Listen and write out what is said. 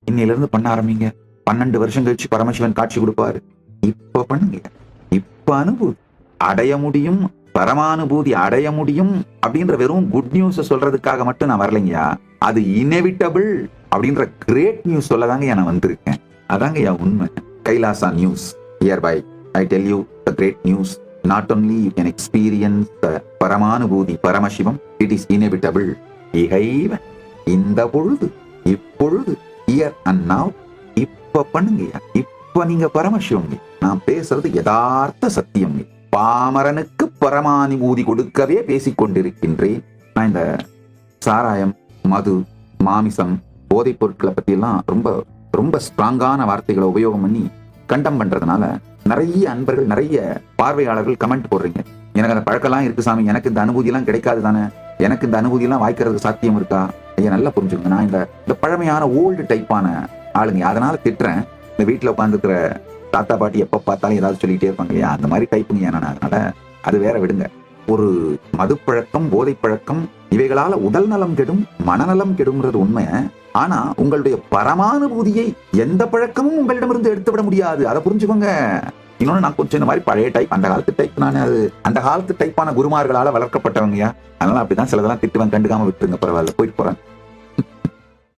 இன்னையில இருந்து பண்ண ஆரம்பிங்க. 12 வருஷம் கழிச்சு பரமசிவன் காட்சி கொடுப்பாரு. இப்ப பண்ணுங்க. இப்ப அனுபூதி அடைய முடியும், பரமானுபூதி அடைய முடியும் அப்படின்ற வெறும் குட் நியூஸ் சொல்றதுக்காக மட்டும் நான் வரலைங்கயா. அது இன்எவிட்டபிள் அப்படின்ற கிரேட் நியூஸ் சொல்லதாங்க நான் வந்திருக்கேன். அதாங்க உண்மை. Kailasa news here by I tell you the great news. Not only you can experience the paramanubhuti Paramashivam, it is inevitable. இகைவ இந்த பொழுது இப்பொழுது here and now. இப்ப பண்ணுங்க. இப்ப நீங்க பரமசிவம். நான் பேசுறது யதார்த்த சத்தியம். பாமரனுக்கு பரமானுபூதி கொடுக்கவே பேசிக் கொண்டிருக்கின்றேன். நான் இந்த சாராயம், மது, மாமிசம், போதைப் பொருட்களை பத்தி எல்லாம் ரொம்ப ரொம்ப ஸ்ட்ராங்கான வார்த்தைகளை உபயோகம் பண்ணி கண்டம் பண்றதுனால நிறைய அன்பர்கள், நிறைய பார்வையாளர்கள் கமெண்ட் போடுறீங்க. எனக்கு அந்த பழக்கம்லாம் இருக்கு சாமி, எனக்கு இந்த அனுபூதி எல்லாம் கிடைக்காது தானே, எனக்கு இந்த அனுபூதி எல்லாம் வாய்க்கிறதுக்கு சாத்தியம் இருக்கா? ஐயா நல்லா புரிஞ்சுக்கோங்க, நான் இந்த பழமையான ஓல்டு டைப்பான ஆளுங்க. அதனால திட்டுறேன். இந்த வீட்டுல உட்காந்துருக்கிற தாத்தா பாட்டி எப்ப பார்த்தாலும் ஏதாவது சொல்லிட்டே இருப்பாங்க இல்லையா, அந்த மாதிரி டைப்புங்க நான். அதனால அது வேற விடுங்க. ஒரு மது பழக்கம், போதை பழக்கம் இவைகளால உடல் நலம் கெடும், மனநலம் கெடும்ன்றது உண்மை. ஆனா உங்களுடைய பரமானுபூதியை எந்த பழக்கமும் உங்களிடமிருந்து எடுத்து விட முடியாது. அதை புரிஞ்சுக்கோங்க. இன்னொன்னு, நான் கொஞ்சம் இந்த மாதிரி பழைய டைப், அந்த காலத்து டைப். நான் அது அந்த காலத்து டைப்பான குருமார்களால வளர்க்கப்பட்டவங்கயா. அதனால அப்படிதான் சிலதெல்லாம் திட்டுவேன். கண்டுக்காம விட்டுருங்க, பரவாயில்ல, போயிட்டு போறேன்.